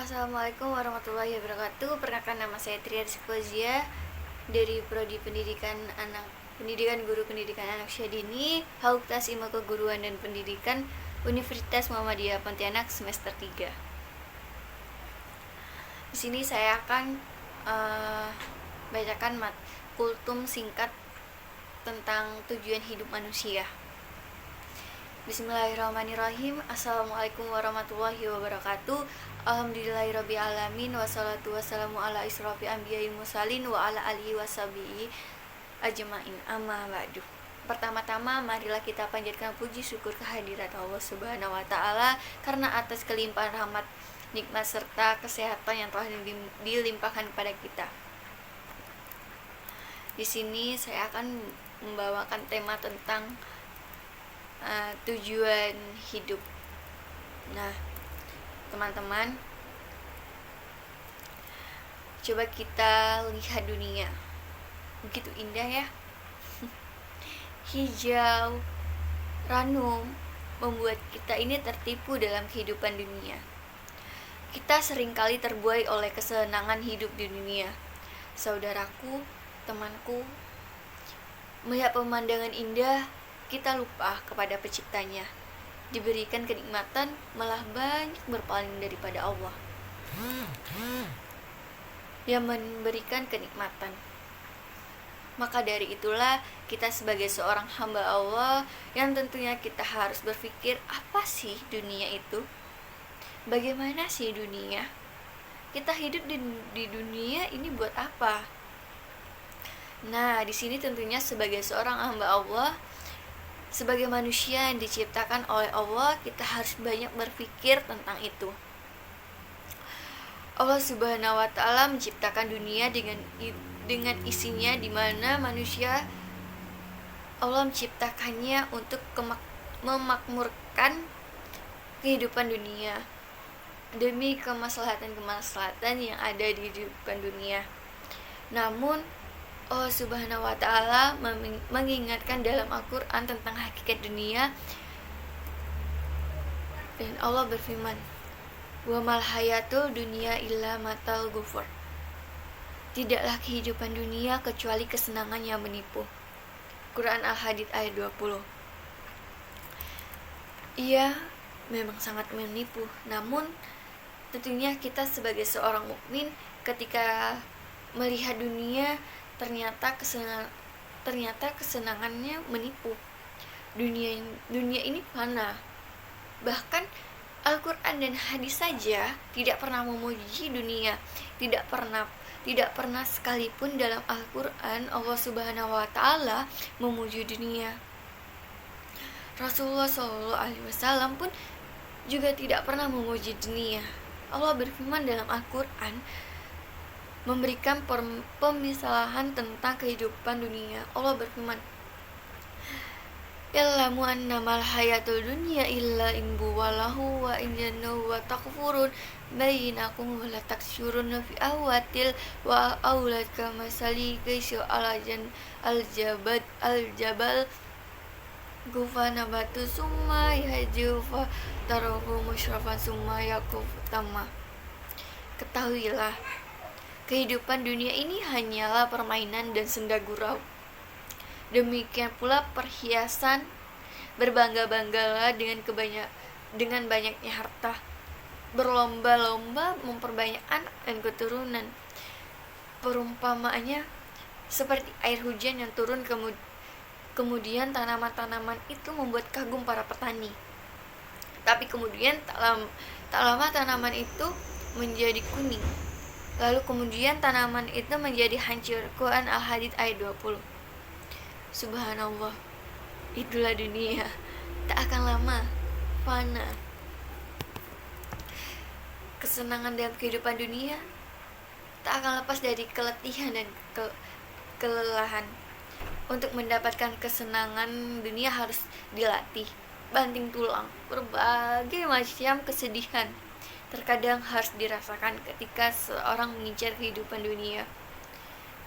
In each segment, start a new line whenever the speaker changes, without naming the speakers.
Assalamualaikum warahmatullahi wabarakatuh. Perkenalkan, nama saya Tria Rizkozia dari Prodi Pendidikan Guru Pendidikan Anak Usia Dini, Fakultas Ilmu Keguruan dan Pendidikan, Universitas Muhammadiyah Pontianak, semester 3. Di sini saya akan bacakan kultum singkat tentang tujuan hidup manusia. Bismillahirrahmanirrahim. Assalamualaikum warahmatullahi wabarakatuh. Alhamdulillahirrabbilalamin. Wassalatu wassalamu ala israfi anbiya'i mursalin wa ala alihi washabihi ajmain. Amma ba'du. Pertama-tama marilah kita panjatkan puji syukur kehadirat Allah Subhanahu wa taala karena atas kelimpahan rahmat, nikmat serta kesehatan yang telah dilimpahkan kepada kita. Di sini saya akan membawakan tema tentang tujuan hidup. Nah, teman-teman, coba kita lihat dunia. Begitu indah ya. Hijau, ranum, membuat kita ini tertipu dalam kehidupan dunia. Kita seringkali terbuai oleh kesenangan hidup di dunia. Saudaraku, temanku, melihat pemandangan indah, kita lupa kepada penciptanya. Diberikan kenikmatan, malah banyak berpaling daripada Allah yang memberikan kenikmatan. Maka dari itulah kita sebagai seorang hamba Allah yang tentunya kita harus berpikir, apa sih dunia itu? Bagaimana sih dunia? Kita hidup di dunia ini buat apa? Nah, di sini tentunya sebagai seorang hamba Allah, sebagai manusia yang diciptakan oleh Allah, kita harus banyak berpikir tentang itu. Allah Subhanahu wa taala menciptakan dunia dengan isinya, di mana manusia Allah menciptakannya untuk memakmurkan kehidupan dunia demi kemaslahatan yang ada di kehidupan dunia. Namun Allah Subhanahu wa taala mengingatkan dalam Al-Qur'an tentang hakikat dunia, dan Allah berfirman, "Wa mal hayatul dunya illa matal ghurur." Tidaklah kehidupan dunia kecuali kesenangan yang menipu. Quran Al-Hadid ayat 20. Iya, memang sangat menipu. Namun tentunya kita sebagai seorang mukmin, ketika melihat dunia, ternyata kesenangannya menipu. Dunia ini fana. Bahkan Al-Quran dan hadis saja tidak pernah memuji dunia. Tidak pernah sekalipun dalam Al-Quran Allah Subhanahu wa taala memuji dunia. Rasulullah SAW pun juga tidak pernah memuji dunia. Allah berfirman dalam Al-Quran, memberikan pemisahan tentang kehidupan dunia. Allah berfirman, "Ilamu annamal hayatul dunya illa imbu walahu wa injanu wa takfurun bainakum wa la taksyurun fi awatil wa aulad kama sali kaisu alajan aljabal gufana batu summa yahju fa tarahu musyrafan summa yakuf tama." Ketahuilah, kehidupan dunia ini hanyalah permainan dan senda gurau. Demikian pula perhiasan, berbangga-banggalah dengan banyaknya harta, berlomba-lomba memperbanyak anak dan keturunan. Perumpamaannya seperti air hujan yang turun, kemudian tanaman-tanaman itu membuat kagum para petani. Tapi kemudian tak lama tanaman itu menjadi kuning. Lalu kemudian tanaman itu menjadi hancur. Quran Al-Hadid ayat 20. Subhanallah, itulah dunia, tak akan lama, fana. Kesenangan dalam kehidupan dunia tak akan lepas dari keletihan dan kelelahan. Untuk mendapatkan kesenangan dunia harus dilatih, banting tulang. Berbagai macam kesedihan terkadang harus dirasakan ketika seorang mengincar kehidupan dunia.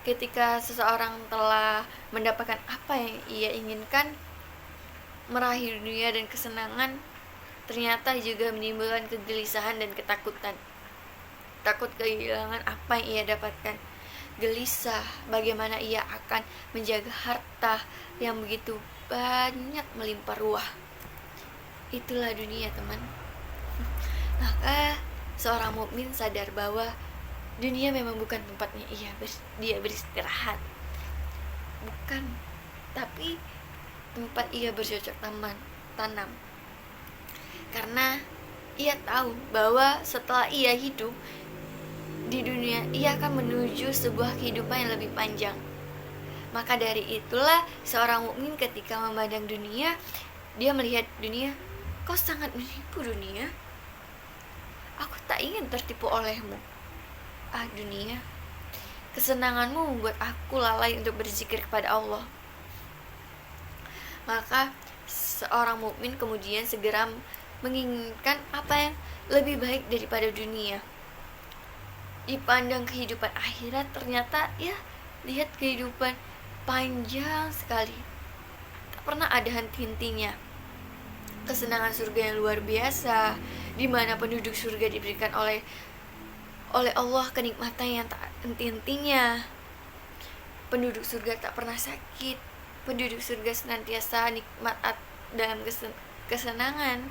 Ketika seseorang telah mendapatkan apa yang ia inginkan, meraih dunia dan kesenangan, ternyata juga menimbulkan kegelisahan dan ketakutan. takut kehilangan apa yang ia dapatkan, gelisah bagaimana ia akan menjaga harta yang begitu banyak melimpah ruah. Itulah dunia, teman. Maka seorang mukmin sadar bahwa dunia memang bukan tempatnya dia beristirahat, bukan, tapi tempat ia bercocok tanam. Karena ia tahu bahwa setelah ia hidup di dunia, ia akan menuju sebuah kehidupan yang lebih panjang. Maka dari itulah seorang mukmin ketika memandang dunia, dia melihat dunia, kau sangat menipu dunia. Aku tak ingin tertipu olehmu. Dunia, kesenanganmu membuat aku lalai untuk berzikir kepada Allah. Maka seorang mukmin kemudian segera menginginkan apa yang lebih baik daripada dunia. Dipandang kehidupan akhirat, ternyata ya, lihat kehidupan panjang sekali, tak pernah ada henti-hentinya. Kesenangan surga yang luar biasa, di mana penduduk surga diberikan oleh Allah kenikmatan yang tak henti-hentinya. Penduduk surga tak pernah sakit. Penduduk surga senantiasa nikmat dalam kesenangan.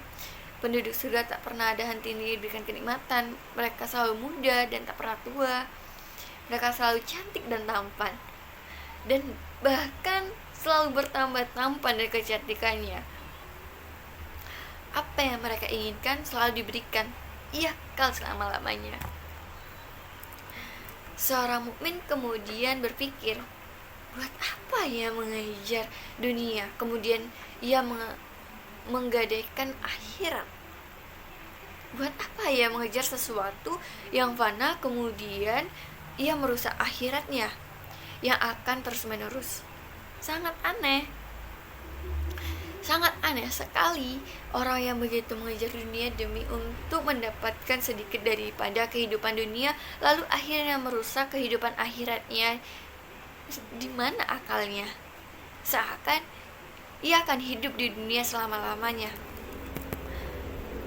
Penduduk surga tak pernah ada hentinya diberikan kenikmatan. Mereka selalu muda dan tak pernah tua. Mereka selalu cantik dan tampan, dan bahkan selalu bertambah tampan dan kecantikannya. Apa yang mereka inginkan selalu diberikan. Ia kekal selama-lamanya. Seorang mukmin kemudian berpikir, buat apa ya mengejar dunia, kemudian ia menggadaikan akhirat? Buat apa ya mengejar sesuatu yang fana, kemudian ia merusak akhiratnya yang akan terus menerus? Sangat aneh sekali orang yang begitu mengejar dunia demi untuk mendapatkan sedikit daripada kehidupan dunia, lalu akhirnya merusak kehidupan akhiratnya. Di mana akalnya? Seakan ia akan hidup di dunia selama-lamanya.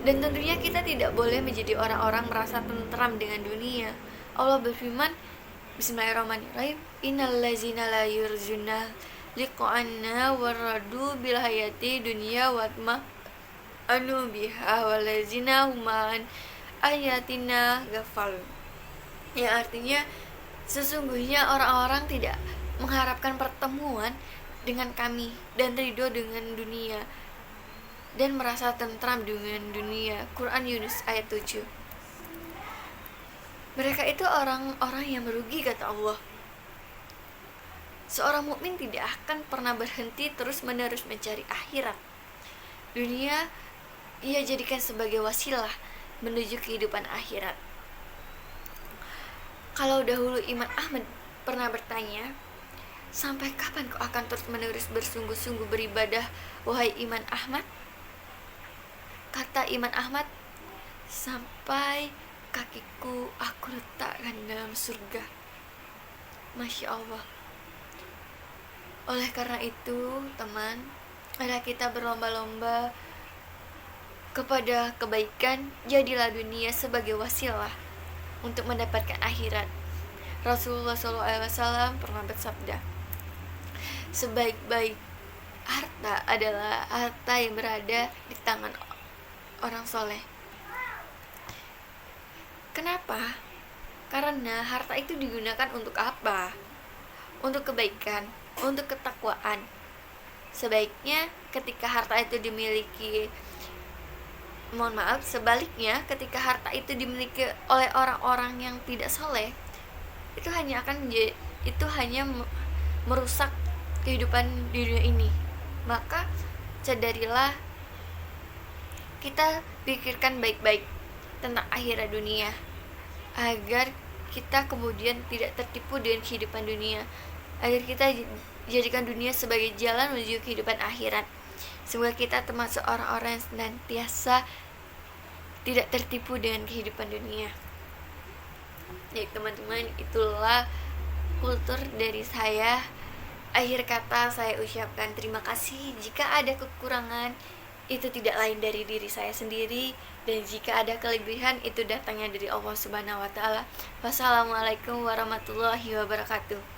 Dan tentunya kita tidak boleh menjadi orang-orang merasa tentram dengan dunia. Allah berfirman, Bismillahirrahmanirrahim, Innallazina la yurzuna liqa'anna waradu bil hayati dunya watma anu biha walazina human ayatina ghafal. Yang artinya, sesungguhnya orang-orang tidak mengharapkan pertemuan dengan kami dan ridho dengan dunia dan merasa tentram dengan dunia. Quran Yunus ayat 7. Mereka itu orang-orang yang merugi, kata Allah. Seorang mukmin tidak akan pernah berhenti terus-menerus mencari akhirat. Dunia ia jadikan sebagai wasilah menuju kehidupan akhirat. Kalau dahulu Imam Ahmad pernah bertanya, sampai kapan kau akan terus-menerus bersungguh-sungguh beribadah, wahai Imam Ahmad? Kata Imam Ahmad, sampai kakiku aku letakkan dalam surga. Masya Allah. Oleh karena itu, teman, mari kita berlomba-lomba kepada kebaikan. Jadilah dunia sebagai wasilah untuk mendapatkan akhirat. Rasulullah SAW pernah bersabda, sebaik-baik harta adalah harta yang berada di tangan orang soleh. Kenapa? Karena harta itu digunakan untuk apa? Untuk kebaikan, untuk ketakwaan. Sebaiknya ketika harta itu dimiliki, sebaliknya ketika harta itu dimiliki oleh orang-orang yang tidak soleh, itu hanya merusak kehidupan di dunia ini. Maka sadarilah, kita pikirkan baik-baik tentang akhirat dunia, agar kita kemudian tidak tertipu dengan kehidupan dunia, agar kita jadikan dunia sebagai jalan menuju kehidupan akhirat. Semoga kita termasuk orang-orang yang senantiasa tidak tertipu dengan kehidupan dunia. Ya teman-teman, itulah kultur dari saya. Akhir kata saya ucapkan terima kasih. Jika ada kekurangan, itu tidak lain dari diri saya sendiri. Dan jika ada kelebihan, itu datangnya dari Allah Subhanahu wa taala. Wassalamualaikum warahmatullahi wabarakatuh.